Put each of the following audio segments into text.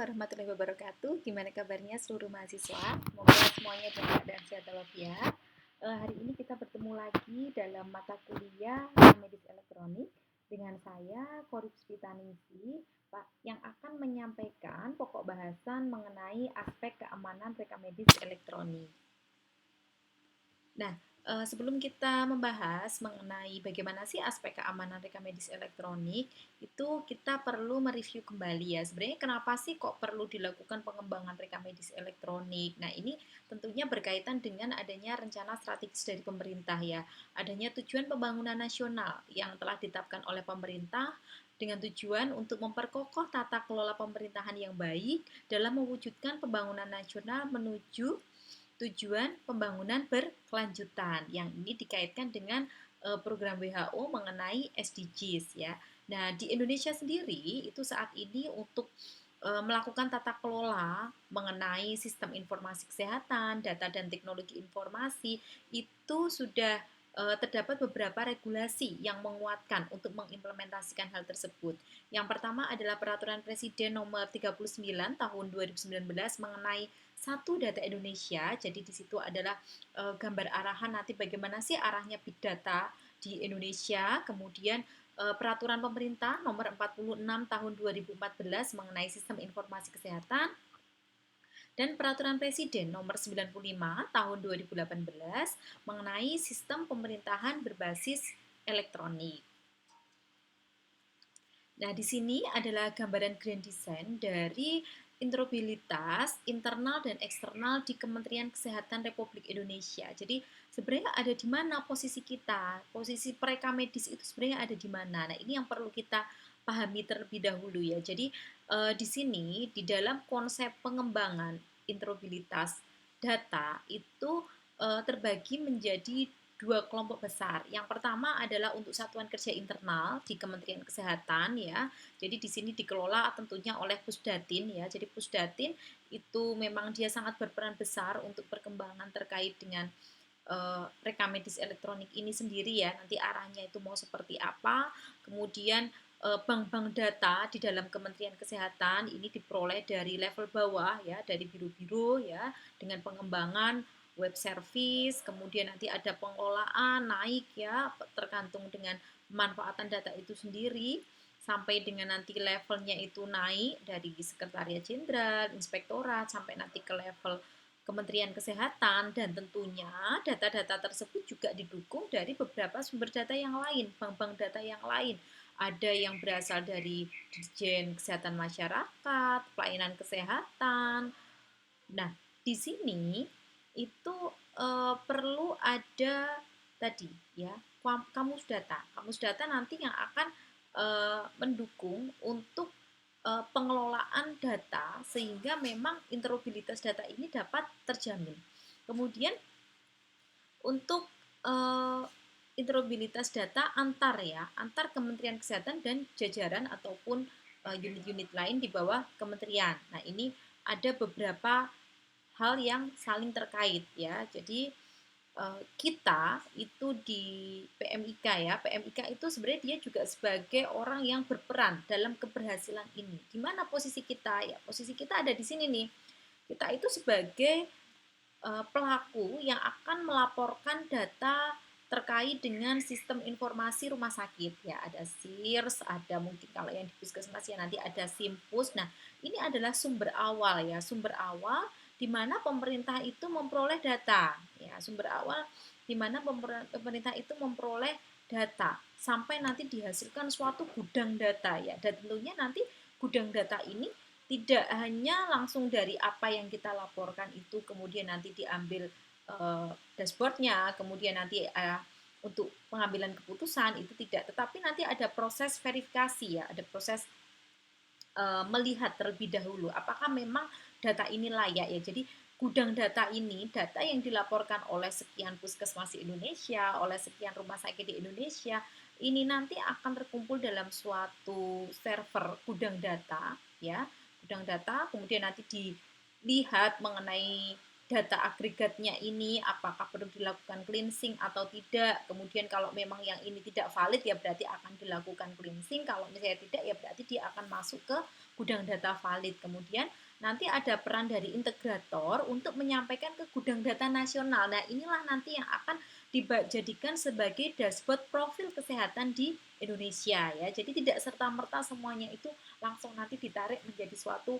Warahmatullahi wabarakatuh. Gimana kabarnya seluruh mahasiswa? Semoga semuanya dalam keadaan sehat walafiat. Hari ini kita bertemu lagi dalam mata kuliah medis elektronik dengan saya Korip Spitanisi, Pak, yang akan menyampaikan pokok bahasan mengenai aspek keamanan rekam medis elektronik. Nah, sebelum kita membahas mengenai bagaimana sih aspek keamanan rekam medis elektronik, itu kita perlu mereview kembali ya. Sebenarnya kenapa sih kok perlu dilakukan pengembangan rekam medis elektronik? Nah, ini tentunya berkaitan dengan adanya rencana strategis dari pemerintah ya. Adanya tujuan pembangunan nasional yang telah ditetapkan oleh pemerintah dengan tujuan untuk memperkokoh tata kelola pemerintahan yang baik dalam mewujudkan pembangunan nasional menuju tujuan pembangunan berkelanjutan yang ini dikaitkan dengan program WHO mengenai SDGs ya. Nah, di Indonesia sendiri itu saat ini untuk melakukan tata kelola mengenai sistem informasi kesehatan, data dan teknologi informasi itu sudah terdapat beberapa regulasi yang menguatkan untuk mengimplementasikan hal tersebut. Yang pertama adalah Peraturan Presiden Nomor 39 Tahun 2019 mengenai Satu Data Indonesia. Jadi di situ adalah gambar arahan nanti bagaimana sih arahnya big data di Indonesia. Kemudian Peraturan Pemerintah Nomor 46 Tahun 2014 mengenai Sistem Informasi Kesehatan dan Peraturan Presiden Nomor 95 Tahun 2018 mengenai Sistem Pemerintahan Berbasis Elektronik. Nah, di sini adalah gambaran grand design dari interoperabilitas internal dan eksternal di Kementerian Kesehatan Republik Indonesia. Jadi, sebenarnya ada di mana posisi kita? Posisi mereka medis itu sebenarnya ada di mana? Nah, ini yang perlu kita pahami terlebih dahulu ya. Jadi, di sini di dalam konsep pengembangan interoperabilitas data itu terbagi menjadi dua kelompok besar. Yang pertama adalah untuk satuan kerja internal di Kementerian Kesehatan ya. Jadi di sini dikelola tentunya oleh Pusdatin ya. Jadi Pusdatin itu memang dia sangat berperan besar untuk perkembangan terkait dengan rekam medis elektronik ini sendiri ya. Nanti arahnya itu mau seperti apa. Kemudian bank-bank data di dalam Kementerian Kesehatan ini diperoleh dari level bawah ya, dari biro-biro ya, dengan pengembangan web service, kemudian nanti ada pengelolaan naik ya, tergantung dengan pemanfaatan data itu sendiri, sampai dengan nanti levelnya itu naik dari Sekretariat Jenderal, Inspektorat, sampai nanti ke level Kementerian Kesehatan, dan tentunya data-data tersebut juga didukung dari beberapa sumber data yang lain, bank-bank data yang lain. Ada yang berasal dari Dirjen Kesehatan Masyarakat, pelayanan kesehatan. Nah, di sini itu perlu ada tadi ya kamus data. Kamus data nanti yang akan mendukung untuk pengelolaan data sehingga memang interoperabilitas data ini dapat terjamin. Kemudian untuk interoperabilitas data antar Kementerian Kesehatan dan jajaran ataupun unit-unit lain di bawah kementerian. Nah, ini ada beberapa hal yang saling terkait ya. Jadi kita itu di PMIK ya, PMIK itu sebenarnya dia juga sebagai orang yang berperan dalam keberhasilan ini. Di mana posisi kita ya? Posisi kita ada di sini nih. Kita itu sebagai pelaku yang akan melaporkan data terkait dengan sistem informasi rumah sakit ya, ada SIRS, ada mungkin kalau yang di puskesmas ya nanti ada SIMPUS. Nah, ini adalah sumber awal ya, sumber awal di mana pemerintah itu memperoleh data ya, sumber awal di mana pemerintah itu memperoleh data sampai nanti dihasilkan suatu gudang data ya, dan tentunya nanti gudang data ini tidak hanya langsung dari apa yang kita laporkan itu kemudian nanti diambil dashboardnya, kemudian nanti untuk pengambilan keputusan itu tidak, tetapi nanti ada proses verifikasi ya, ada proses melihat terlebih dahulu apakah memang data ini layak ya. Jadi gudang data ini, data yang dilaporkan oleh sekian puskesmas di Indonesia, oleh sekian rumah sakit di Indonesia, ini nanti akan terkumpul dalam suatu server gudang data ya, gudang data, kemudian nanti dilihat mengenai data agregatnya ini apakah perlu dilakukan cleansing atau tidak. Kemudian kalau memang yang ini tidak valid ya berarti akan dilakukan cleansing, kalau misalnya tidak ya berarti dia akan masuk ke gudang data valid. Kemudian nanti ada peran dari integrator untuk menyampaikan ke gudang data nasional. Nah, inilah nanti yang akan dijadikan sebagai dashboard profil kesehatan di Indonesia ya. Jadi tidak serta-merta semuanya itu langsung nanti ditarik menjadi suatu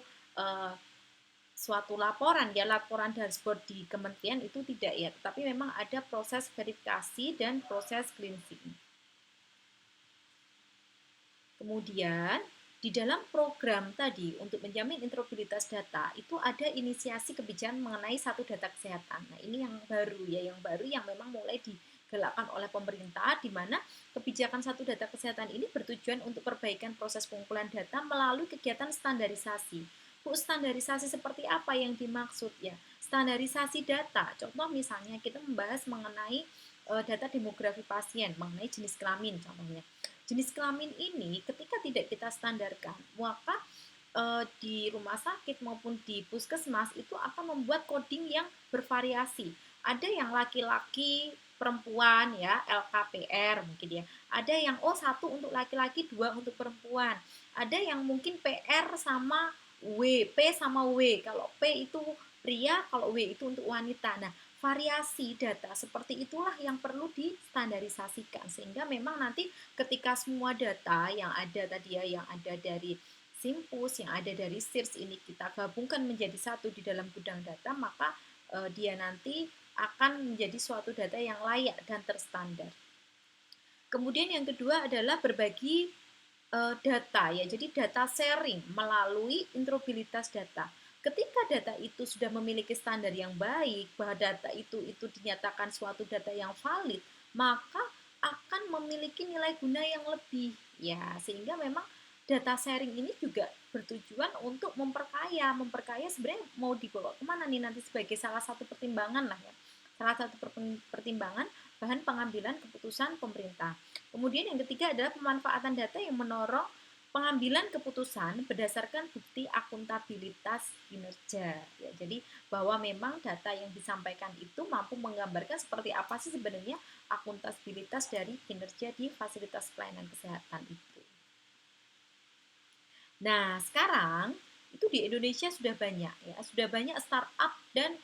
laporan ya, laporan dashboard di kementerian itu tidak ya, tetapi memang ada proses verifikasi dan proses cleansing. Kemudian di dalam program tadi untuk menjamin interoperabilitas data itu ada inisiasi kebijakan mengenai satu data kesehatan. Nah, ini yang baru ya, yang baru yang memang mulai digalakkan oleh pemerintah, di mana kebijakan satu data kesehatan ini bertujuan untuk perbaikan proses pengumpulan data melalui kegiatan standarisasi. Bu, standarisasi seperti apa yang dimaksud ya? Standarisasi data. Contoh misalnya kita membahas mengenai data demografi pasien, mengenai jenis kelamin contohnya. Jenis kelamin ini ketika tidak kita standarkan, maka di rumah sakit maupun di puskesmas itu akan membuat coding yang bervariasi. Ada yang laki-laki, perempuan ya, LKPR mungkin ya. Ada yang satu untuk laki-laki, dua untuk perempuan. Ada yang mungkin PR sama W, P sama W. Kalau P itu pria, kalau W itu untuk wanita. Nah, variasi data seperti itulah yang perlu distandarisasikan sehingga memang nanti ketika semua data yang ada tadi ya, yang ada dari Simpus, yang ada dari SIRS ini kita gabungkan menjadi satu di dalam gudang data, maka dia nanti akan menjadi suatu data yang layak dan terstandar. Kemudian yang kedua adalah berbagi data ya, jadi data sharing melalui interoperabilitas data. Ketika data itu sudah memiliki standar yang baik, bahwa data itu dinyatakan suatu data yang valid, maka akan memiliki nilai guna yang lebih ya, sehingga memang data sharing ini juga bertujuan untuk memperkaya sebenarnya mau dibawa kemana nih nanti sebagai salah satu pertimbangan lah ya, salah satu pertimbangan bahan pengambilan keputusan pemerintah. Kemudian yang ketiga adalah pemanfaatan data yang mendorong pengambilan keputusan berdasarkan bukti akuntabilitas kinerja. Ya, jadi bahwa memang data yang disampaikan itu mampu menggambarkan seperti apa sih sebenarnya akuntabilitas dari kinerja di fasilitas pelayanan kesehatan itu. Nah, sekarang itu di Indonesia sudah banyak ya, sudah banyak startup dan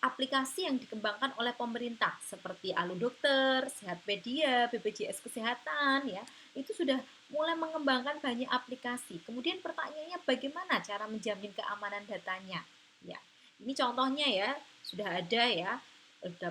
aplikasi yang dikembangkan oleh pemerintah seperti Alu Dokter, Sehatpedia, BPJS Kesehatan ya. Itu sudah mulai mengembangkan banyak aplikasi. Kemudian pertanyaannya bagaimana cara menjamin keamanan datanya? Ya. Ini contohnya ya, sudah ada ya 80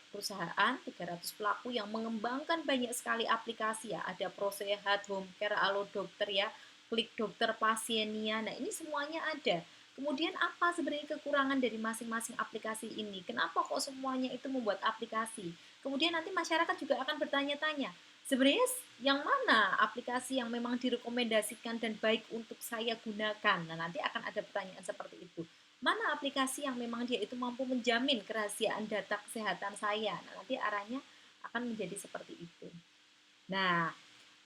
perusahaan, 300 pelaku yang mengembangkan banyak sekali aplikasi ya. Ada ProSehat, Homecare, Alu Dokter ya, Klik Dokter Pasienia. Nah, ini semuanya ada. Kemudian apa sebenarnya kekurangan dari masing-masing aplikasi ini? Kenapa kok semuanya itu membuat aplikasi? Kemudian nanti masyarakat juga akan bertanya-tanya, sebenarnya yang mana aplikasi yang memang direkomendasikan dan baik untuk saya gunakan? Nah, nanti akan ada pertanyaan seperti itu. Mana aplikasi yang memang dia itu mampu menjamin kerahasiaan data kesehatan saya? Nah, nanti arahnya akan menjadi seperti itu. Nah,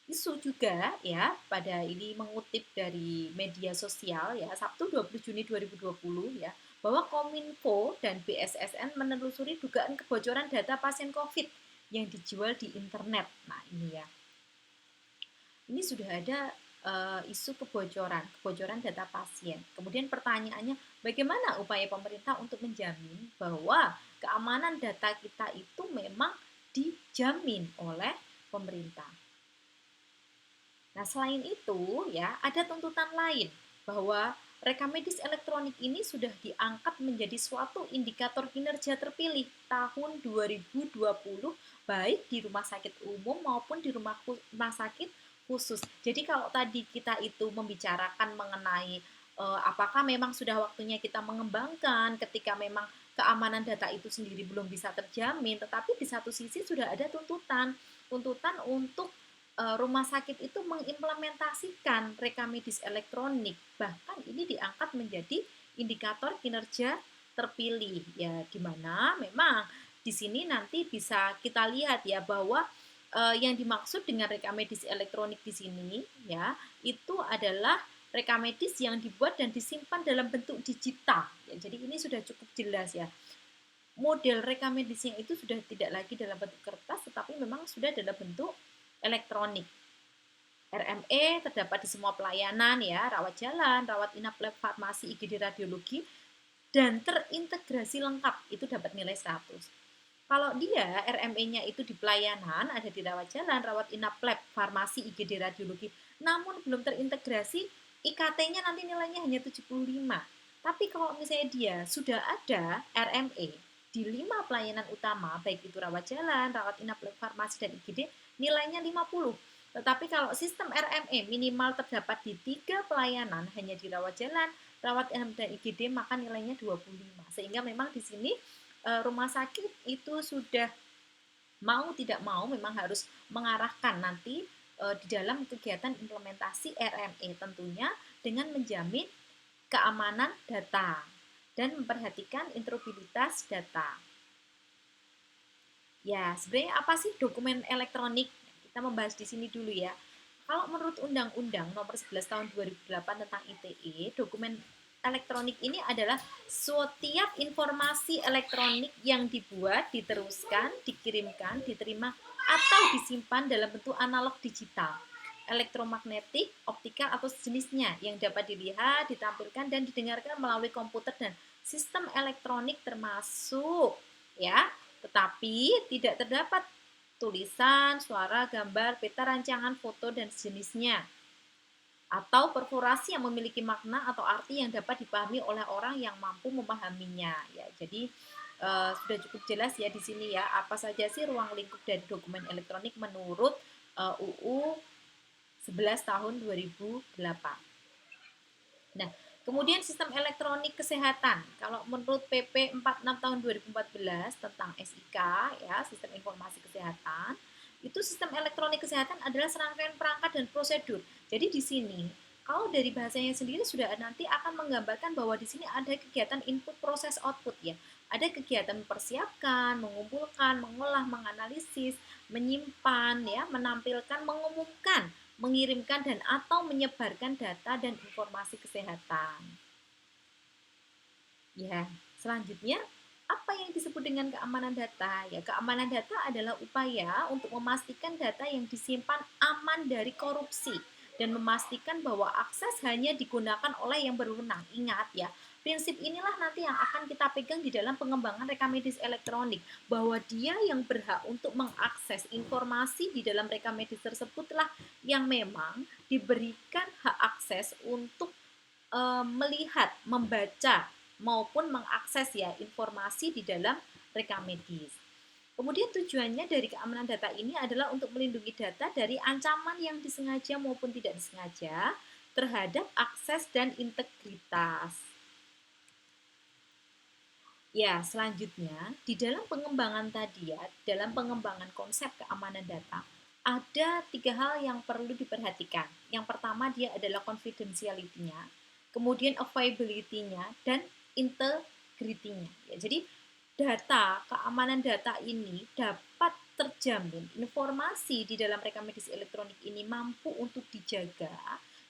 isu juga ya pada ini mengutip dari media sosial ya Sabtu 20 Juni 2020 ya bahwa Kominfo dan BSSN menelusuri dugaan kebocoran data pasien COVID yang dijual di internet. Nah, ini ya. Ini sudah ada isu kebocoran data pasien. Kemudian pertanyaannya, bagaimana upaya pemerintah untuk menjamin bahwa keamanan data kita itu memang dijamin oleh pemerintah? Nah, selain itu ya, ada tuntutan lain bahwa rekam medis elektronik ini sudah diangkat menjadi suatu indikator kinerja terpilih tahun 2020 baik di rumah sakit umum maupun di rumah sakit khusus. Jadi kalau tadi kita itu membicarakan mengenai apakah memang sudah waktunya kita mengembangkan ketika memang keamanan data itu sendiri belum bisa terjamin, tetapi di satu sisi sudah ada tuntutan untuk rumah sakit itu mengimplementasikan rekam medis elektronik, bahkan ini diangkat menjadi indikator kinerja terpilih ya, di mana memang di sini nanti bisa kita lihat ya bahwa yang dimaksud dengan rekam medis elektronik di sini ya itu adalah rekam medis yang dibuat dan disimpan dalam bentuk digital. Ya, jadi ini sudah cukup jelas ya. Model rekam medisnya itu sudah tidak lagi dalam bentuk kertas, tetapi memang sudah dalam bentuk elektronik. RME terdapat di semua pelayanan ya, rawat jalan, rawat inap, lab, farmasi, IGD, radiologi, dan terintegrasi lengkap, itu dapat nilai 100. Kalau dia RME-nya itu di pelayanan, ada di rawat jalan, rawat inap, lab, farmasi, IGD, radiologi, namun belum terintegrasi, IKT-nya nanti nilainya hanya 75. Tapi kalau misalnya dia sudah ada RME di 5 pelayanan utama, baik itu rawat jalan, rawat inap, lab, farmasi, dan IGD, nilainya 50. Tetapi kalau sistem RME minimal terdapat di 3 pelayanan, hanya di rawat jalan, rawat inap, dan IGD, maka nilainya 25. Sehingga memang di sini rumah sakit itu sudah mau tidak mau memang harus mengarahkan nanti di dalam kegiatan implementasi RME tentunya dengan menjamin keamanan data dan memperhatikan interoperabilitas data. Ya, sebenarnya apa sih dokumen elektronik? Kita membahas di sini dulu ya. Kalau menurut Undang-Undang Nomor 11 Tahun 2008 tentang ITE, dokumen elektronik ini adalah setiap informasi elektronik yang dibuat, diteruskan, dikirimkan, diterima, atau disimpan dalam bentuk analog digital, elektromagnetik, optikal, atau sejenisnya yang dapat dilihat, ditampilkan, dan didengarkan melalui komputer dan sistem elektronik termasuk ya, tetapi tidak terdapat tulisan, suara, gambar, peta rancangan, foto, dan sejenisnya, atau perforasi yang memiliki makna atau arti yang dapat dipahami oleh orang yang mampu memahaminya. Ya, jadi sudah cukup jelas ya di sini ya apa saja sih ruang lingkup dari dokumen elektronik menurut UU 11 tahun 2008. Nah, kemudian sistem elektronik kesehatan. Kalau menurut PP 46 tahun 2014 tentang SIK ya, sistem informasi kesehatan, itu sistem elektronik kesehatan adalah serangkaian perangkat dan prosedur. Jadi di sini kalau dari bahasanya sendiri sudah nanti akan menggambarkan bahwa di sini ada kegiatan input proses output ya. Ada kegiatan mempersiapkan, mengumpulkan, mengolah, menganalisis, menyimpan ya, menampilkan, mengumumkan, mengirimkan dan atau menyebarkan data dan informasi kesehatan. Ya, selanjutnya apa yang disebut dengan keamanan data? Ya, keamanan data adalah upaya untuk memastikan data yang disimpan aman dari korupsi dan memastikan bahwa akses hanya digunakan oleh yang berwenang. Ingat ya, prinsip inilah nanti yang akan kita pegang di dalam pengembangan rekam medis elektronik, bahwa dia yang berhak untuk mengakses informasi di dalam rekam medis tersebutlah yang memang diberikan hak akses untuk melihat, membaca maupun mengakses ya informasi di dalam rekam medis. Kemudian tujuannya dari keamanan data ini adalah untuk melindungi data dari ancaman yang disengaja maupun tidak disengaja terhadap akses dan integritas. Ya, selanjutnya di dalam pengembangan tadi ya, dalam pengembangan konsep keamanan data, ada 3 hal yang perlu diperhatikan. Yang pertama dia adalah confidentiality-nya, kemudian availability-nya, dan integrity-nya. Ya, jadi data, keamanan data ini dapat terjamin, informasi di dalam rekam medis elektronik ini mampu untuk dijaga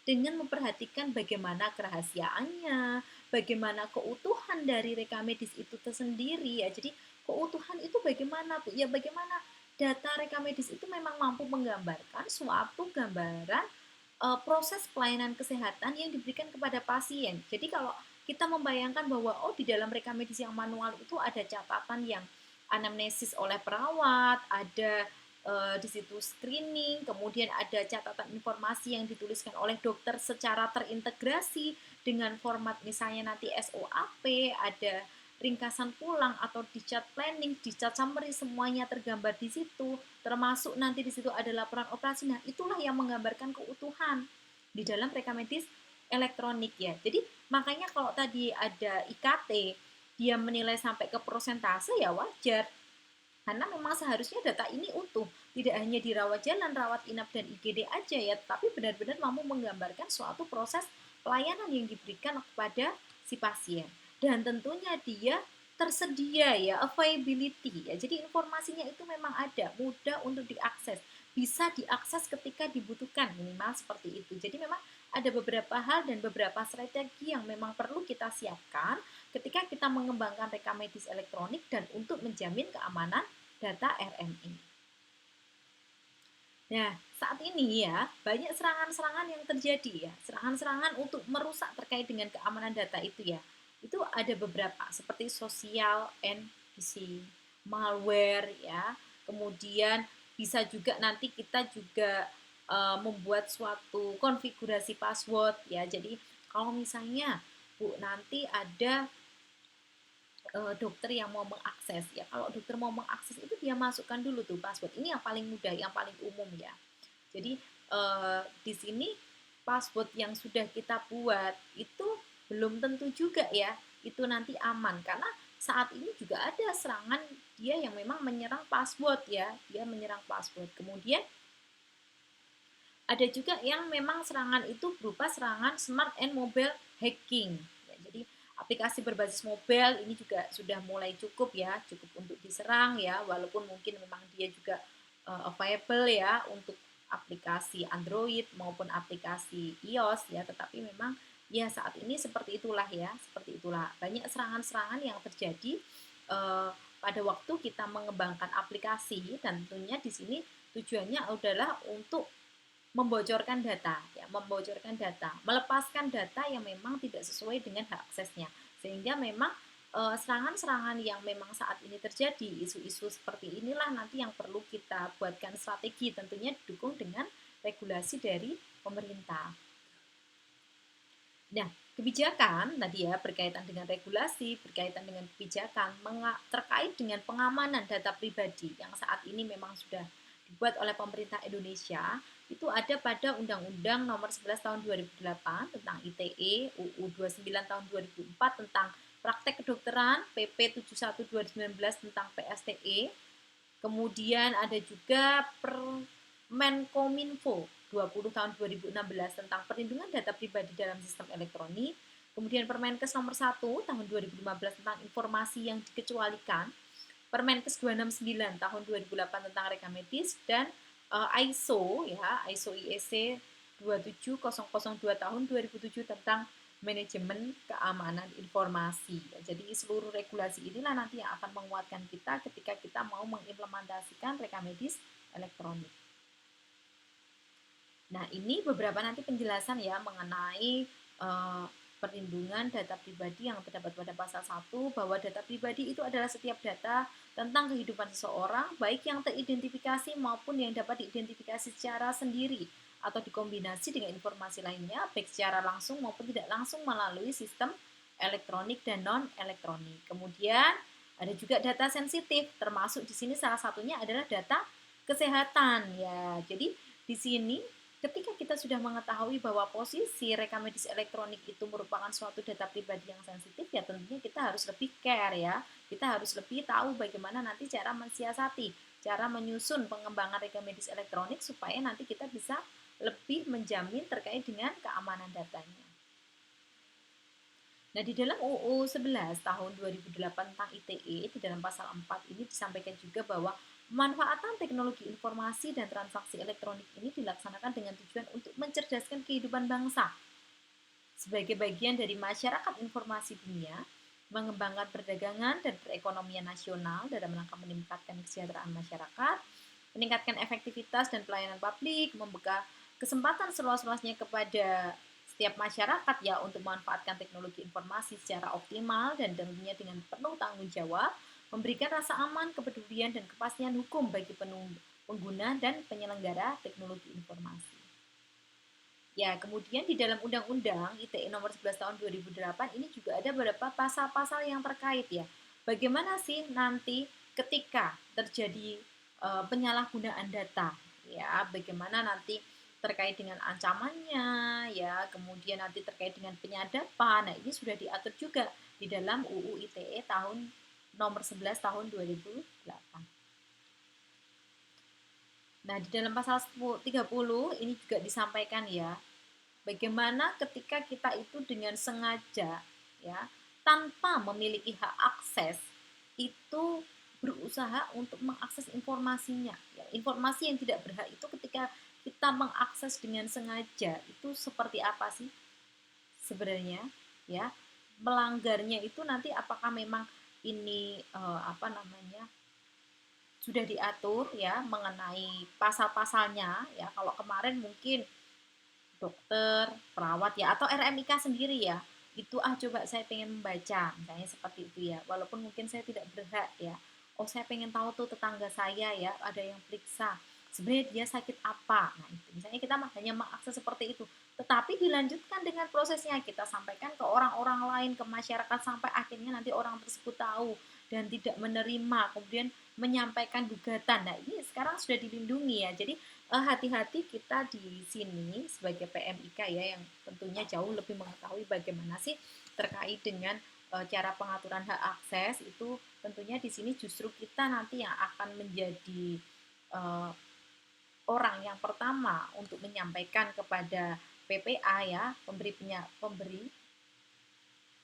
dengan memperhatikan bagaimana kerahasiaannya, bagaimana keutuhan dari rekam medis itu tersendiri ya. Jadi keutuhan itu bagaimana Bu? Ya bagaimana data rekam medis itu memang mampu menggambarkan suatu gambaran proses pelayanan kesehatan yang diberikan kepada pasien. Jadi kalau kita membayangkan bahwa oh di dalam rekam medis yang manual itu ada catatan yang anamnesis oleh perawat, ada di situ screening, kemudian ada catatan informasi yang dituliskan oleh dokter secara terintegrasi dengan format misalnya nanti SOAP, ada ringkasan pulang atau discharge planning, discharge summary, semuanya tergambar di situ, termasuk nanti di situ ada laporan operasi. Nah, itulah yang menggambarkan keutuhan di dalam rekam medis elektronik ya. Jadi makanya kalau tadi ada IKT, dia menilai sampai ke prosentase ya wajar. Karena memang seharusnya data ini utuh, tidak hanya di rawat jalan, rawat inap, dan IGD aja ya, tapi benar-benar mampu menggambarkan suatu proses pelayanan yang diberikan kepada si pasien. Dan tentunya dia tersedia ya, availability ya. Jadi informasinya itu memang ada, mudah untuk diakses, bisa diakses ketika dibutuhkan, minimal seperti itu. Jadi memang ada beberapa hal dan beberapa strategi yang memang perlu kita siapkan ketika kita mengembangkan rekam medis elektronik dan untuk menjamin keamanan data RMI. Nah, saat ini ya, banyak serangan-serangan yang terjadi ya. Serangan-serangan untuk merusak terkait dengan keamanan data itu ya. Itu ada beberapa seperti social and phishing, malware ya. Kemudian bisa juga nanti kita juga membuat suatu konfigurasi password ya. Jadi kalau misalnya Bu nanti ada dokter yang mau mengakses ya. Kalau dokter mau mengakses itu dia masukkan dulu tuh password. Ini yang paling mudah, yang paling umum ya. Jadi di sini password yang sudah kita buat itu belum tentu juga ya itu nanti aman karena saat ini juga ada serangan dia yang memang menyerang password ya, dia menyerang password. Kemudian ada juga yang memang serangan itu berupa serangan smart and mobile hacking. Ya, jadi aplikasi berbasis mobile ini juga sudah mulai cukup ya, cukup untuk diserang ya, walaupun mungkin memang dia juga available ya untuk aplikasi Android maupun aplikasi iOS ya, tetapi memang ya saat ini seperti itulah ya, seperti itulah. Banyak serangan-serangan yang terjadi pada waktu kita mengembangkan aplikasi dan tentunya di sini tujuannya adalah untuk membocorkan data, ya, membocorkan data, melepaskan data yang memang tidak sesuai dengan hak aksesnya, sehingga memang serangan-serangan yang memang saat ini terjadi, isu-isu seperti inilah nanti yang perlu kita buatkan strategi, tentunya didukung dengan regulasi dari pemerintah. Nah, kebijakan tadi ya berkaitan dengan regulasi, berkaitan dengan kebijakan terkait dengan pengamanan data pribadi yang saat ini memang sudah dibuat oleh pemerintah Indonesia itu ada pada Undang-Undang Nomor 11 Tahun 2008 tentang ITE, UU 29 Tahun 2004 tentang praktek kedokteran, PP 71 2019 tentang PSTE. Kemudian ada juga Permenkominfo 20 tahun 2016 tentang perlindungan data pribadi dalam sistem elektronik. Kemudian Permenkes nomor 1 tahun 2015 tentang informasi yang dikecualikan. Permenkes 269 tahun 2008 tentang rekam medis dan ISO ya, ISO IEC 27002 tahun 2007 tentang manajemen keamanan informasi. Jadi seluruh regulasi inilah nanti yang akan menguatkan kita ketika kita mau mengimplementasikan rekam medis elektronik. Nah, ini beberapa nanti penjelasan ya mengenai perlindungan data pribadi yang terdapat pada pasal 1 bahwa data pribadi itu adalah setiap data tentang kehidupan seseorang baik yang teridentifikasi maupun yang dapat diidentifikasi secara sendiri atau dikombinasi dengan informasi lainnya baik secara langsung maupun tidak langsung melalui sistem elektronik dan non elektronik. Kemudian ada juga data sensitif termasuk di sini salah satunya adalah data kesehatan ya. Jadi di sini ketika kita sudah mengetahui bahwa posisi rekam medis elektronik itu merupakan suatu data pribadi yang sensitif, ya tentunya kita harus lebih care ya. Kita harus lebih tahu bagaimana nanti cara mensiasati, cara menyusun pengembangan rekam medis elektronik supaya nanti kita bisa lebih menjamin terkait dengan keamanan datanya. Nah, di dalam UU 11 tahun 2008 tentang ITE, di dalam pasal 4 ini disampaikan juga bahwa pemanfaatan teknologi informasi dan transaksi elektronik ini dilaksanakan dengan tujuan untuk mencerdaskan kehidupan bangsa. Sebagai bagian dari masyarakat informasi dunia, mengembangkan perdagangan dan perekonomian nasional dalam rangka meningkatkan kesejahteraan masyarakat, meningkatkan efektivitas dan pelayanan publik, membuka kesempatan seluas-luasnya kepada setiap masyarakat ya untuk memanfaatkan teknologi informasi secara optimal dan tentunya dengan penuh tanggung jawab, memberikan rasa aman, kepedulian dan kepastian hukum bagi pengguna dan penyelenggara teknologi informasi. Ya, kemudian di dalam Undang-Undang ITE nomor 11 tahun 2008 ini juga ada beberapa pasal-pasal yang terkait ya. Bagaimana sih nanti ketika terjadi penyalahgunaan data ya, bagaimana nanti terkait dengan ancamannya ya, kemudian nanti terkait dengan penyadapan. Nah, ini sudah diatur juga di dalam UU ITE tahun nomor 11 tahun 2008. Nah, di dalam pasal 30 ini juga disampaikan ya, bagaimana ketika kita itu dengan sengaja ya, tanpa memiliki hak akses itu berusaha untuk mengakses informasinya. Ya, informasi yang tidak berhak itu ketika kita mengakses dengan sengaja itu seperti apa sih sebenarnya, ya? Melanggarnya itu nanti apakah memang ini apa namanya sudah diatur ya mengenai pasal-pasalnya ya. Kalau kemarin mungkin dokter, perawat ya, atau RMIK sendiri ya. Itu coba saya pengen membaca, misalnya seperti itu ya. Walaupun mungkin saya tidak berhak ya. Oh, saya pengen tahu tuh tetangga saya ya, ada yang periksa. Sebenarnya dia sakit apa? Nah, itu. Misalnya kita hanya mengakses seperti itu. Tetapi dilanjutkan dengan prosesnya, kita sampaikan ke orang-orang lain, ke masyarakat sampai akhirnya nanti orang tersebut tahu dan tidak menerima, kemudian menyampaikan gugatan. Nah, ini sekarang sudah dilindungi ya. Jadi hati-hati kita di sini sebagai PMIK ya yang tentunya jauh lebih mengetahui bagaimana sih terkait dengan cara pengaturan hak akses itu tentunya di sini justru kita nanti yang akan menjadi uh, orang yang pertama untuk menyampaikan kepada PPA ya pemberi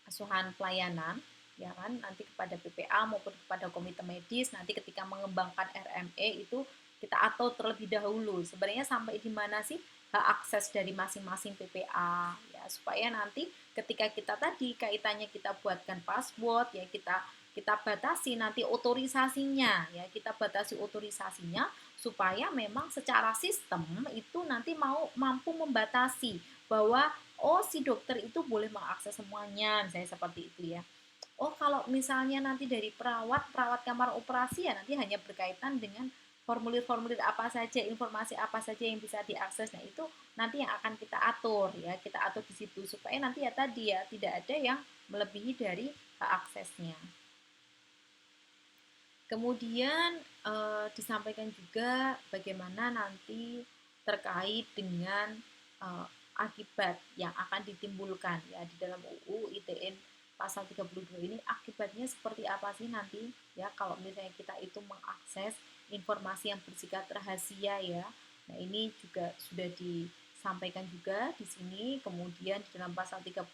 asuhan pelayanan ya kan nanti kepada PPA maupun kepada komite medis nanti ketika mengembangkan RME itu kita atur terlebih dahulu sebenarnya sampai di mana sih hak akses dari masing-masing PPA ya supaya nanti ketika kita tadi kaitannya kita buatkan password ya kita batasi nanti otorisasinya ya kita batasi otorisasinya supaya memang secara sistem itu nanti mau mampu membatasi bahwa oh si dokter itu boleh mengakses semuanya misalnya seperti itu ya oh kalau misalnya nanti dari perawat kamar operasi ya nanti hanya berkaitan dengan formulir-formulir apa saja informasi apa saja yang bisa diakses nah itu nanti yang akan kita atur ya kita atur di situ supaya nanti ya tadi ya tidak ada yang melebihi dari hak aksesnya. Kemudian disampaikan juga bagaimana nanti terkait dengan akibat yang akan ditimbulkan ya di dalam UU ITE pasal 32 ini akibatnya seperti apa sih nanti ya kalau misalnya kita itu mengakses informasi yang bersifat rahasia ya. Nah, ini juga sudah disampaikan juga di sini. Kemudian di dalam pasal 35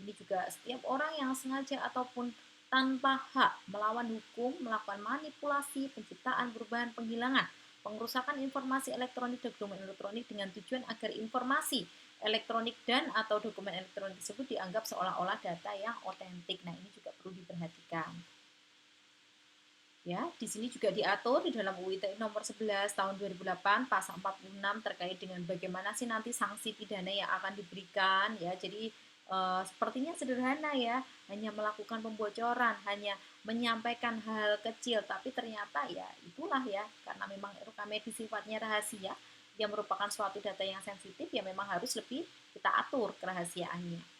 ini juga setiap orang yang sengaja ataupun tanpa hak melawan hukum, melakukan manipulasi, penciptaan, perubahan, penghilangan, pengerusakan informasi elektronik dan dokumen elektronik dengan tujuan agar informasi elektronik dan atau dokumen elektronik tersebut dianggap seolah-olah data yang otentik. Nah, ini juga perlu diperhatikan. Ya, di sini juga diatur di dalam UU ITE nomor 11 tahun 2008 pasal 46 terkait dengan bagaimana sih nanti sanksi pidana yang akan diberikan ya. Jadi sepertinya sederhana ya, hanya melakukan pembocoran, hanya menyampaikan hal kecil tapi ternyata ya itulah ya karena memang rekam medis sifatnya rahasia yang merupakan suatu data yang sensitif ya memang harus lebih kita atur kerahasiaannya.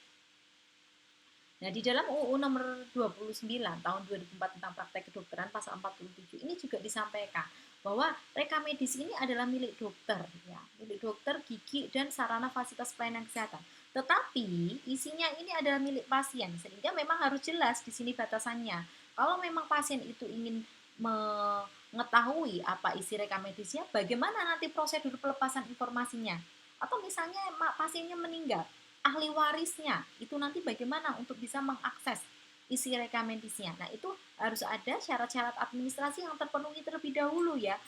Nah, di dalam UU nomor 29 tahun 2004 tentang praktek kedokteran pasal 47 ini juga disampaikan bahwa rekam medis ini adalah milik dokter ya, milik dokter, gigi dan sarana fasilitas pelayanan kesehatan. Tetapi isinya ini adalah milik pasien sehingga memang harus jelas di sini batasannya. Kalau memang pasien itu ingin mengetahui apa isi rekam medisnya, bagaimana nanti prosedur pelepasan informasinya? Atau misalnya pasiennya meninggal, ahli warisnya itu nanti bagaimana untuk bisa mengakses isi rekam medisnya. Nah, itu harus ada syarat-syarat administrasi yang terpenuhi terlebih dahulu ya.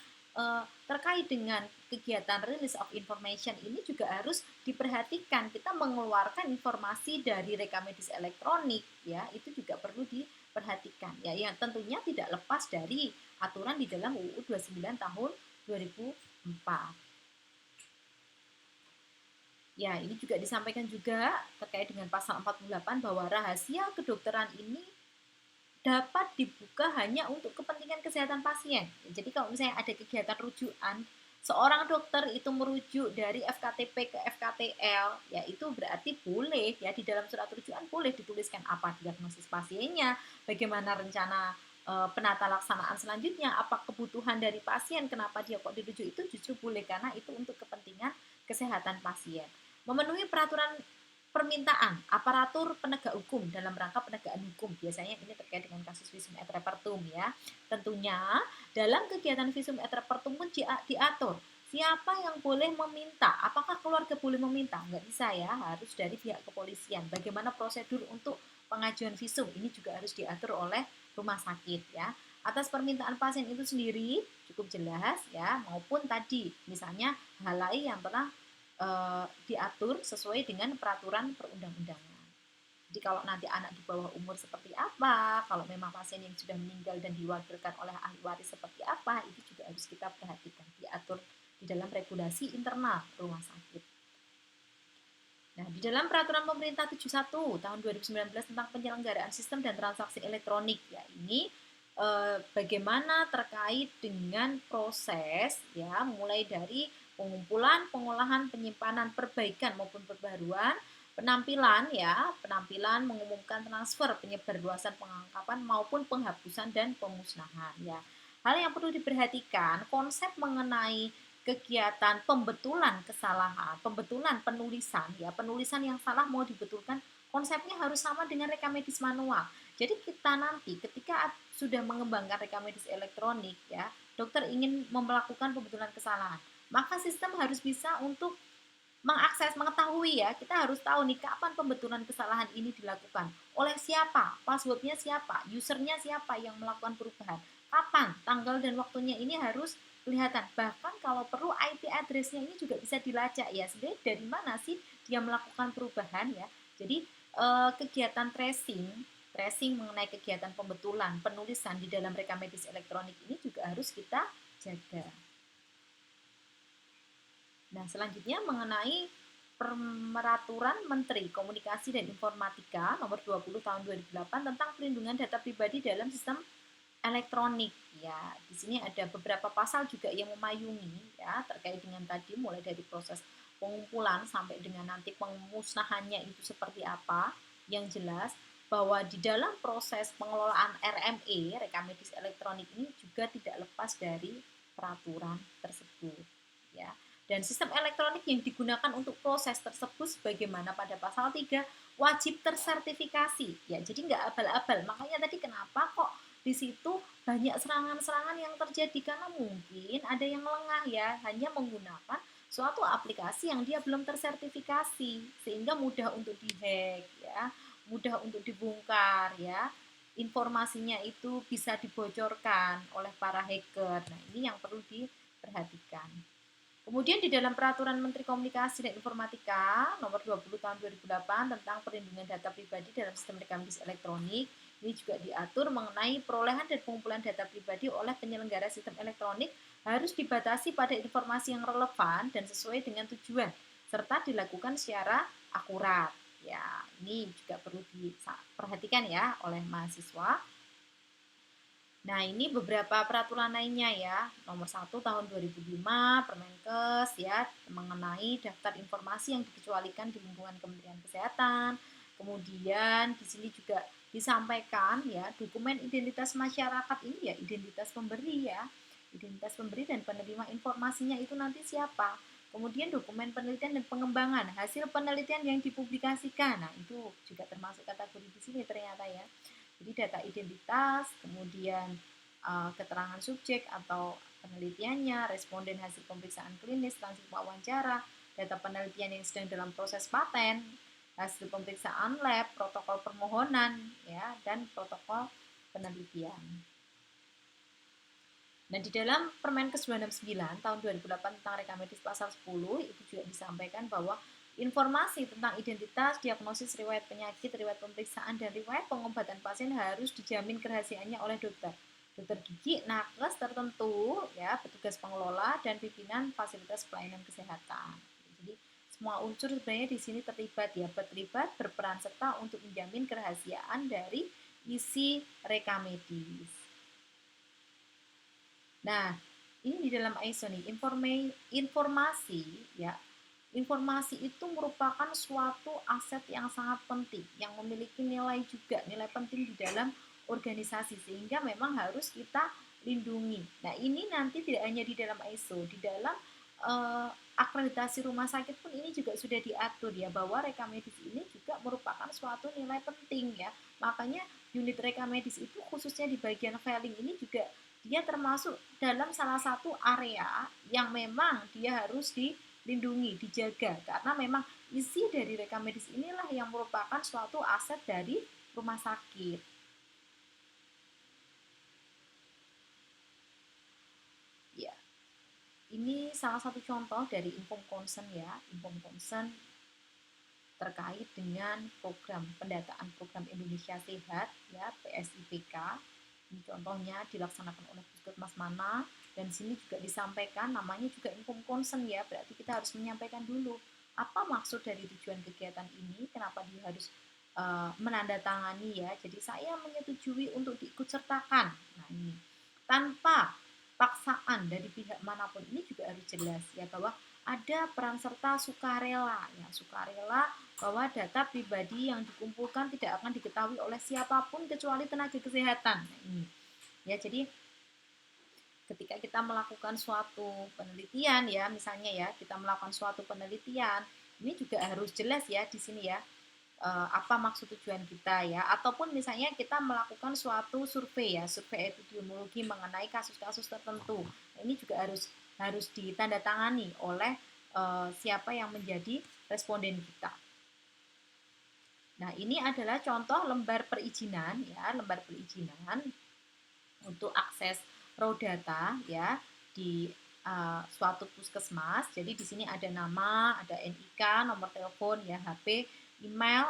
Terkait dengan kegiatan release of information ini juga harus diperhatikan kita mengeluarkan informasi dari rekam medis elektronik ya itu juga perlu diperhatikan ya yang tentunya tidak lepas dari aturan di dalam UU 29 tahun 2004. Ya, ini juga disampaikan juga terkait dengan pasal 48 bahwa rahasia kedokteran ini dapat dibuka hanya untuk kepentingan kesehatan pasien. Jadi kalau misalnya ada kegiatan rujukan, seorang dokter itu merujuk dari FKTP ke FKTL, ya itu berarti boleh ya di dalam surat rujukan boleh dituliskan apa diagnosis pasiennya, bagaimana rencana penata laksanaan selanjutnya, apa kebutuhan dari pasien, kenapa dia kok dirujuk itu justru boleh karena itu untuk kepentingan kesehatan pasien memenuhi peraturan permintaan aparatur penegak hukum dalam rangka penegakan hukum. Biasanya ini terkait dengan kasus visum et repertum ya. Tentunya dalam kegiatan visum et repertum pun diatur siapa yang boleh meminta. Apakah keluarga boleh meminta? Nggak bisa ya, harus dari pihak kepolisian. Bagaimana prosedur untuk pengajuan visum? Ini juga harus diatur oleh rumah sakit ya. atas permintaan pasien itu sendiri cukup jelas ya, maupun tadi misalnya hal lain yang telah diatur sesuai dengan peraturan perundang-undangan. Jadi kalau nanti anak di bawah umur seperti apa, kalau memang pasien yang sudah meninggal dan diwakilkan oleh ahli waris seperti apa, itu juga harus kita perhatikan, diatur di dalam regulasi internal rumah sakit. Nah, di dalam peraturan pemerintah 71 tahun 2019 tentang penyelenggaraan sistem dan transaksi elektronik, ya ini bagaimana terkait dengan proses ya, mulai dari pengumpulan, pengolahan, penyimpanan, perbaikan maupun perbaruan, penampilan ya, penampilan mengumumkan transfer, penyebarluasan, pengangkapan maupun penghapusan dan pemusnahan ya. Hal yang perlu diperhatikan, konsep mengenai kegiatan pembetulan kesalahan, pembetulan penulisan ya, penulisan yang salah mau dibetulkan, konsepnya harus sama dengan rekam medis manual. Jadi kita nanti ketika sudah mengembangkan rekam medis elektronik ya, dokter ingin melakukan pembetulan kesalahan, maka sistem harus bisa untuk mengakses, mengetahui ya, kita harus tahu nih kapan pembetulan kesalahan ini dilakukan, oleh siapa, passwordnya siapa, usernya siapa yang melakukan perubahan, kapan, tanggal dan waktunya ini harus kelihatan. Bahkan kalau perlu IP address-nya ini juga bisa dilacak ya, sebenarnya dari mana sih dia melakukan perubahan ya. Jadi kegiatan tracing mengenai kegiatan pembetulan, penulisan di dalam rekam medis elektronik ini juga harus kita jaga. Nah, selanjutnya mengenai Peraturan Menteri Komunikasi dan Informatika Nomor 20 Tahun 2008 tentang perlindungan data pribadi dalam sistem elektronik. Ya, di sini ada beberapa pasal juga yang memayungi ya terkait dengan tadi, mulai dari proses pengumpulan sampai dengan nanti pemusnahannya itu seperti apa. Yang jelas bahwa di dalam proses pengelolaan RME, rekam medis elektronik ini juga tidak lepas dari peraturan tersebut. Ya. Dan sistem elektronik yang digunakan untuk proses tersebut sebagaimana pada pasal 3 wajib tersertifikasi. Ya, jadi nggak abal-abal. Makanya tadi kenapa kok di situ banyak serangan-serangan yang terjadi, karena mungkin ada yang lengah ya, hanya menggunakan suatu aplikasi yang dia belum tersertifikasi sehingga mudah untuk dihack ya, mudah untuk dibongkar ya. Informasinya itu bisa dibocorkan oleh para hacker. Nah, ini yang perlu diperhatikan. Kemudian di dalam Peraturan Menteri Komunikasi dan Informatika Nomor 20 Tahun 2008 tentang perlindungan data pribadi dalam sistem rekam medis elektronik, ini juga diatur mengenai perolehan dan pengumpulan data pribadi oleh penyelenggara sistem elektronik harus dibatasi pada informasi yang relevan dan sesuai dengan tujuan, serta dilakukan secara akurat. Ya, ini juga perlu diperhatikan ya oleh mahasiswa. Nah, ini beberapa peraturan lainnya ya. Nomor 1 tahun 2005 Permenkes ya mengenai daftar informasi yang dikecualikan di lingkungan Kementerian Kesehatan. Kemudian di sini juga disampaikan ya, dokumen identitas masyarakat ini ya identitas pemberi ya. Identitas pemberi dan penerima informasinya itu nanti siapa? Kemudian dokumen penelitian dan pengembangan, hasil penelitian yang dipublikasikan. Nah, itu juga termasuk kategori di sini ternyata ya. Jadi data identitas, kemudian keterangan subjek atau penelitiannya, responden hasil pemeriksaan klinis, transkrip wawancara, data penelitian yang sedang dalam proses paten, hasil pemeriksaan lab, protokol permohonan, ya, dan protokol penelitian. Nah, di dalam Permenkes 969 tahun 2008 tentang rekam medis pasal 10 itu juga disampaikan bahwa informasi tentang identitas, diagnosis, riwayat penyakit, riwayat pemeriksaan, dan riwayat pengobatan pasien harus dijamin kerahasiaannya oleh dokter gigi, nakes tertentu, ya, petugas pengelola, dan pimpinan fasilitas pelayanan kesehatan. Jadi semua unsur sebenarnya di sini terlibat ya, berperan serta untuk menjamin kerahasiaan dari isi rekam medis. Nah, ini di dalam ISO nih, informasi ya. Informasi itu merupakan suatu aset yang sangat penting, yang memiliki nilai juga, nilai penting di dalam organisasi, sehingga memang harus kita lindungi. Nah, ini nanti tidak hanya di dalam ISO, di dalam akreditasi rumah sakit pun ini juga sudah diatur ya, bahwa rekam medis ini juga merupakan suatu nilai penting ya. Makanya unit rekam medis itu khususnya di bagian filing ini juga dia termasuk dalam salah satu area yang memang dia harus dilindungi, dijaga, karena memang isi dari rekam medis inilah yang merupakan suatu aset dari rumah sakit. Ini salah satu contoh dari informed consent ya, informed consent terkait dengan program pendataan program Indonesia Sehat ya, PSIPK. Ini contohnya dilaksanakan oleh Puskesmas mana, dan sini juga disampaikan namanya juga informed consent ya, berarti kita harus menyampaikan dulu apa maksud dari tujuan kegiatan ini, kenapa dia harus menandatangani ya. Jadi saya menyetujui untuk diikutsertakan. Nah, ini tanpa paksaan dari pihak manapun, ini juga harus jelas ya bahwa ada peran serta sukarela ya, sukarela bahwa data pribadi yang dikumpulkan tidak akan diketahui oleh siapapun kecuali tenaga kesehatan. Nah, ini ya, jadi ketika kita melakukan suatu penelitian ya, misalnya ya, kita melakukan suatu penelitian, ini juga harus jelas ya di sini ya, apa maksud tujuan kita ya, ataupun misalnya kita melakukan suatu survei ya, survei epidemiologi mengenai kasus-kasus tertentu. Nah, ini juga harus ditandatangani oleh siapa yang menjadi responden kita. Nah, ini adalah contoh lembar perizinan ya, lembar perizinan untuk akses raw data ya di suatu puskesmas. Jadi di sini ada nama, ada NIK, nomor telepon ya, HP, email,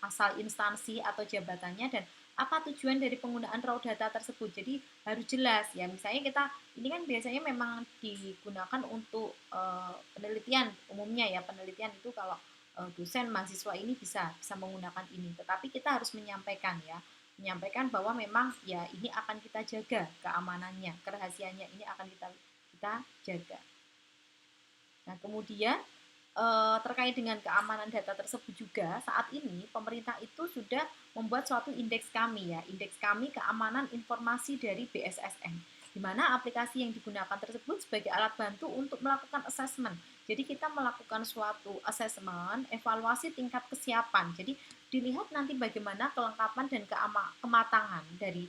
asal instansi atau jabatannya, dan apa tujuan dari penggunaan raw data tersebut. Jadi harus jelas ya. Misalnya kita ini kan biasanya memang digunakan untuk penelitian umumnya ya. Penelitian itu kalau dosen mahasiswa ini bisa menggunakan ini. Tetapi kita harus menyampaikan bahwa memang ya ini akan kita jaga keamanannya, kerahasiaannya ini akan kita jaga. Nah, kemudian terkait dengan keamanan data tersebut juga, saat ini pemerintah itu sudah membuat suatu indeks kami ya, indeks kami keamanan informasi dari BSSN, di mana aplikasi yang digunakan tersebut sebagai alat bantu untuk melakukan assessment. Jadi kita melakukan suatu assessment, evaluasi tingkat kesiapan. Jadi dilihat nanti bagaimana kelengkapan dan kematangan dari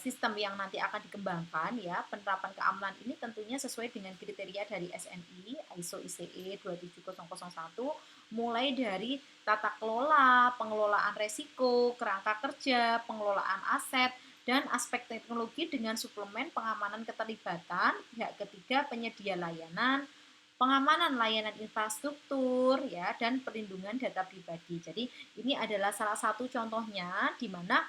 sistem yang nanti akan dikembangkan ya. Penerapan keamanan ini tentunya sesuai dengan kriteria dari SNI ISO ICE 27001, mulai dari tata kelola, pengelolaan resiko, kerangka kerja, pengelolaan aset, dan aspek teknologi dengan suplemen pengamanan keterlibatan pihak ketiga penyedia layanan, pengamanan layanan infrastruktur ya, dan perlindungan data pribadi. Jadi ini adalah salah satu contohnya di mana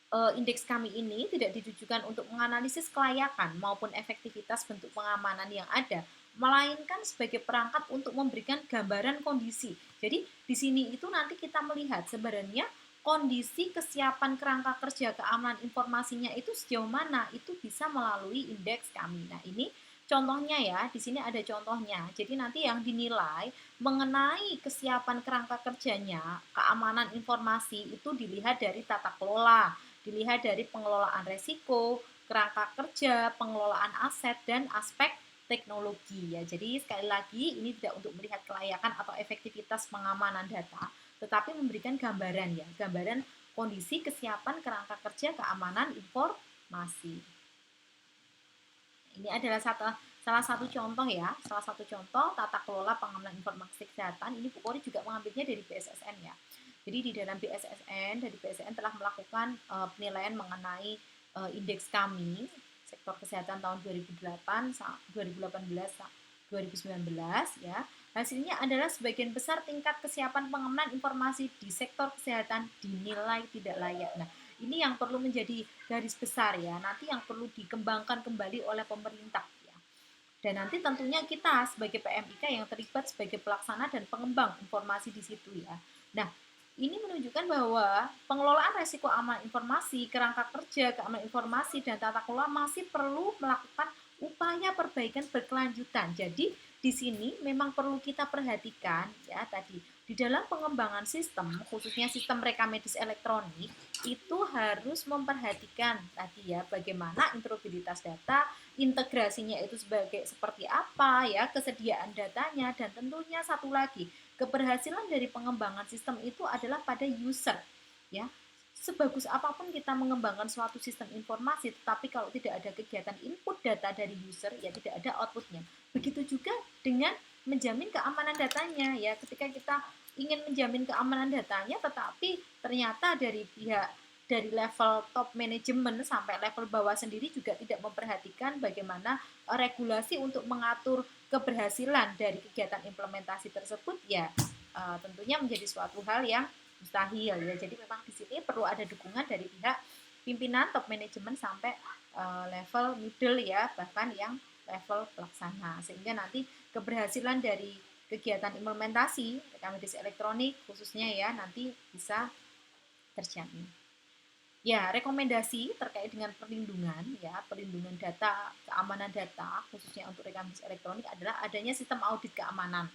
indeks kami ini tidak ditujukan untuk menganalisis kelayakan maupun efektivitas bentuk pengamanan yang ada, melainkan sebagai perangkat untuk memberikan gambaran kondisi. Jadi di sini itu nanti kita melihat sebenarnya kondisi kesiapan kerangka kerja keamanan informasinya itu sejauh mana, itu bisa melalui indeks kami. Nah, ini contohnya ya, di sini ada contohnya. Jadi nanti yang dinilai mengenai kesiapan kerangka kerjanya, keamanan informasi itu dilihat dari tata kelola, dilihat dari pengelolaan resiko, kerangka kerja, pengelolaan aset, dan aspek teknologi ya. Jadi sekali lagi ini tidak untuk melihat kelayakan atau efektivitas pengamanan data, tetapi memberikan gambaran ya, gambaran kondisi kesiapan kerangka kerja keamanan informasi. Ini adalah salah satu contoh ya, salah satu contoh tata kelola pengamanan informasi kesehatan. Ini Bu Kori juga mengambilnya dari BSSN ya. Jadi di dalam dari BSSN telah melakukan penilaian mengenai indeks kami sektor kesehatan tahun 2008, 2018, 2019 ya. Hasilnya adalah sebagian besar tingkat kesiapan pengamanan informasi di sektor kesehatan dinilai tidak layak. Nah, ini yang perlu menjadi garis besar ya, nanti yang perlu dikembangkan kembali oleh pemerintah ya. Dan nanti tentunya kita sebagai PMIK yang terlibat sebagai pelaksana dan pengembang informasi di situ ya. Nah, ini menunjukkan bahwa pengelolaan resiko aman informasi, kerangka kerja, keamanan informasi, dan tata kelola masih perlu melakukan upaya perbaikan berkelanjutan. Jadi di sini memang perlu kita perhatikan ya tadi di dalam pengembangan sistem, khususnya sistem rekam medis elektronik, itu harus memperhatikan tadi ya bagaimana interoperabilitas data, integrasinya itu seperti apa ya, kesediaan datanya, dan tentunya satu lagi, keberhasilan dari pengembangan sistem itu adalah pada user ya. Sebagus apapun kita mengembangkan suatu sistem informasi, tetapi kalau tidak ada kegiatan input data dari user, ya tidak ada outputnya. Begitu juga dengan menjamin keamanan datanya ya. Ketika kita ingin menjamin keamanan datanya, tetapi ternyata dari pihak dari level top manajemen sampai level bawah sendiri juga tidak memperhatikan bagaimana regulasi untuk mengatur keberhasilan dari kegiatan implementasi tersebut, ya tentunya menjadi suatu hal yang mustahil ya. Jadi memang di sini perlu ada dukungan dari pihak pimpinan top manajemen sampai level middle ya, bahkan yang level pelaksana, sehingga nanti keberhasilan dari kegiatan implementasi rekam medis elektronik khususnya ya nanti bisa terjamin. Ya, rekomendasi terkait dengan perlindungan ya, perlindungan data, keamanan data khususnya untuk rekam medis elektronik adalah adanya sistem audit keamanan.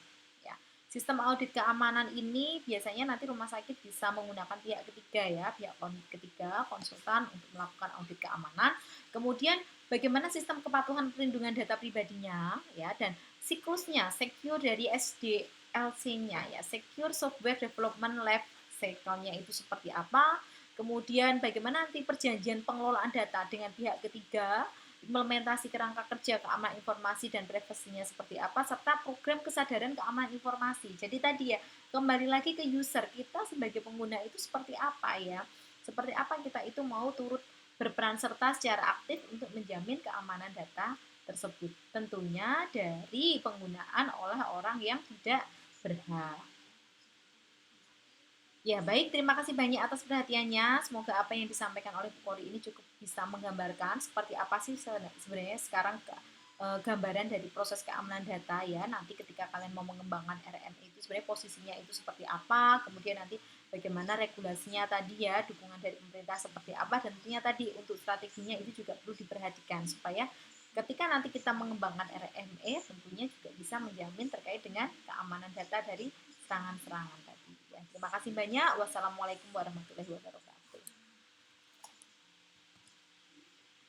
Ya, sistem audit keamanan ini biasanya nanti rumah sakit bisa menggunakan pihak ketiga ya, pihak ketiga konsultan untuk melakukan audit keamanan. Kemudian bagaimana sistem kepatuhan perlindungan data pribadinya ya, dan siklusnya secure dari SDLC-nya ya, Secure Software Development Life Cycle-nya itu seperti apa. Kemudian bagaimana nanti perjanjian pengelolaan data dengan pihak ketiga, implementasi kerangka kerja keamanan informasi dan privasinya seperti apa, serta program kesadaran keamanan informasi. Jadi tadi ya, kembali lagi ke user, kita sebagai pengguna itu seperti apa ya, seperti apa kita itu mau turut berperan serta secara aktif untuk menjamin keamanan data tersebut. Tentunya dari penggunaan oleh orang yang tidak berhak. Ya, baik. Terima kasih banyak atas perhatiannya. Semoga apa yang disampaikan oleh Bu Kori ini cukup bisa menggambarkan seperti apa sih sebenarnya sekarang gambaran dari proses keamanan data ya. Nanti ketika kalian mau mengembangkan RME itu sebenarnya posisinya itu seperti apa, kemudian nanti bagaimana regulasinya tadi ya, dukungan dari pemerintah seperti apa, dan tentunya tadi untuk strateginya itu juga perlu diperhatikan supaya ketika nanti kita mengembangkan RME tentunya juga bisa menjamin terkait dengan keamanan data dari serangan-serangan tadi. Ya, terima kasih banyak. Wassalamualaikum warahmatullahi wabarakatuh.